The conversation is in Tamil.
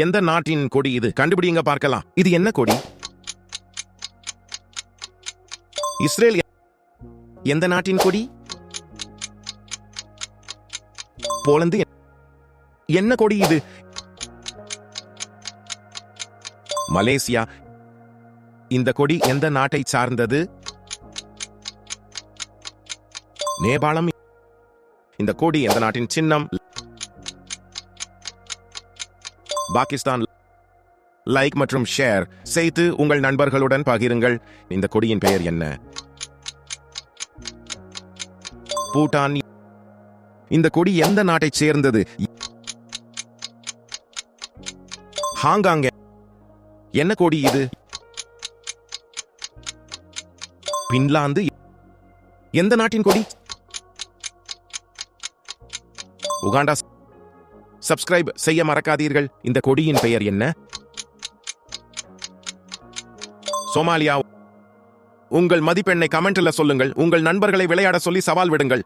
எந்த நாட்டின் கொடி இது? கண்டுபிடிங்க பார்க்கலாம். இது என்ன கொடி? இஸ்ரேல். எந்த நாட்டின் கொடி? போலந்து. என்ன கொடி இது? மலேசியா. இந்த கொடி எந்த நாட்டை சார்ந்தது? நேபாளம். இந்த கொடி எந்த நாட்டின் சின்னம்? பாகிஸ்தான். லைக் மற்றும் ஷேர் செய்து உங்கள் நண்பர்களுடன் பகிருங்கள். இந்த கொடியின் பெயர் என்ன? பூட்டான். இந்த கொடி எந்த நாட்டைச் சேர்ந்தது? ஹாங்காங். என்ன கொடி இது? பின்லாந்து. எந்த நாட்டின் கொடி? உகாண்டா. சப்ஸ்கிரைப் செய்ய மறக்காதீர்கள். இந்த கொடியின் பெயர் என்ன? சோமாலியா. உங்கள் மதிப்பெண்ணை கமெண்ட்ல சொல்லுங்கள். உங்கள் நண்பர்களை விளையாட சொல்லி சவால் விடுங்கள்.